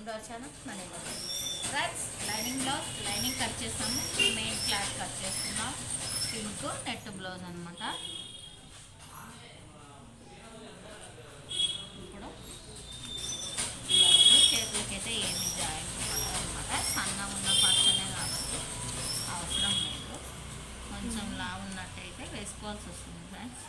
To our channel money rights. Lining blouse, lining cut చేస్తాము, main cloth cut చేస్తున్నాం. Pink net blouse అనమాట. ఇప్పుడు blouse చేతులకైతే ఏమి joint అనమాట. సన్నగా ఉన్న పర్సనే కాబట్టి అవసరం లేదు. కొంచెం లా ఉన్నట్టయితే వేసుకోవాల్సి వస్తుంది ఫ్రెండ్స్.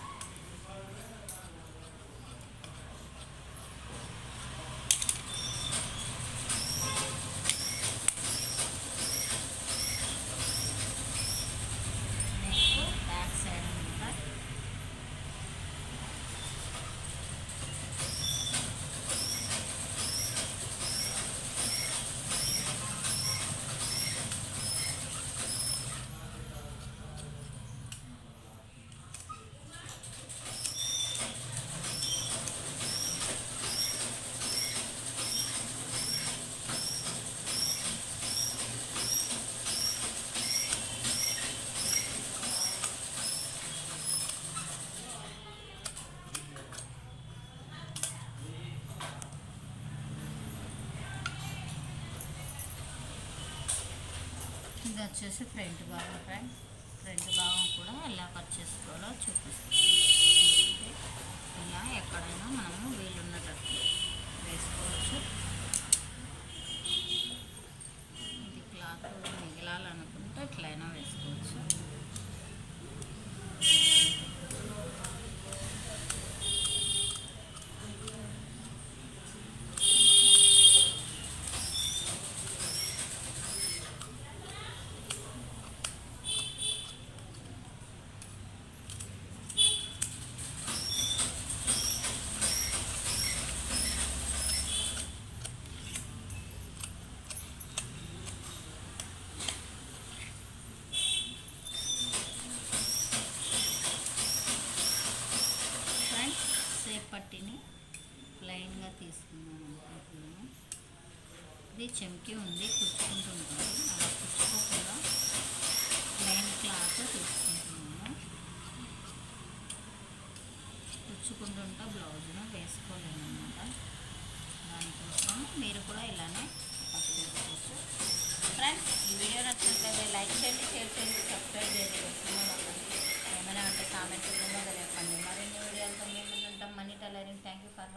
ఇది వచ్చేసి ఫ్రంట్ భాగం ఫ్రెండ్. ఫ్రంట్ భాగం కూడా ఎలా కట్ చేసుకోవాలో చూపిస్తాం. ఇలా ఎక్కడైనా మనము వీలున్నట్టు వేసుకోవచ్చు. ఇది క్లాత్ మిగిలాలనుకుంటే ఎట్లయినా వేసుకోవచ్చు. పట్టిని ప్లెయిన్గా తీసుకున్నాను అనుకుంటున్నాను. ఇది చెంకి ఉంది, కుచ్చుకుంటుంటుంది. అలా కుచ్చుకోకుండా ప్లెయిన్ క్లాత్ తీసుకుంటున్నాను. కుచ్చుకుంటుంటే బ్లౌజ్ను వేసుకోలేను అన్నమాట. దానికోసం మీరు కూడా ఇలానే కట్ చేసుకోవచ్చు ఫ్రెండ్స్. ఈ వీడియో నచ్చినట్లయితే లైక్ చేయండి, షేర్ చేయండి, సబ్స్క్రైబ్ చేయండి. ఏమైనా అంటే కామెంట్ రూపంలో తెలియపండి. మరిన్ని వీడియోలతో మేము ఉంటాం. Money tailoring. Thank you for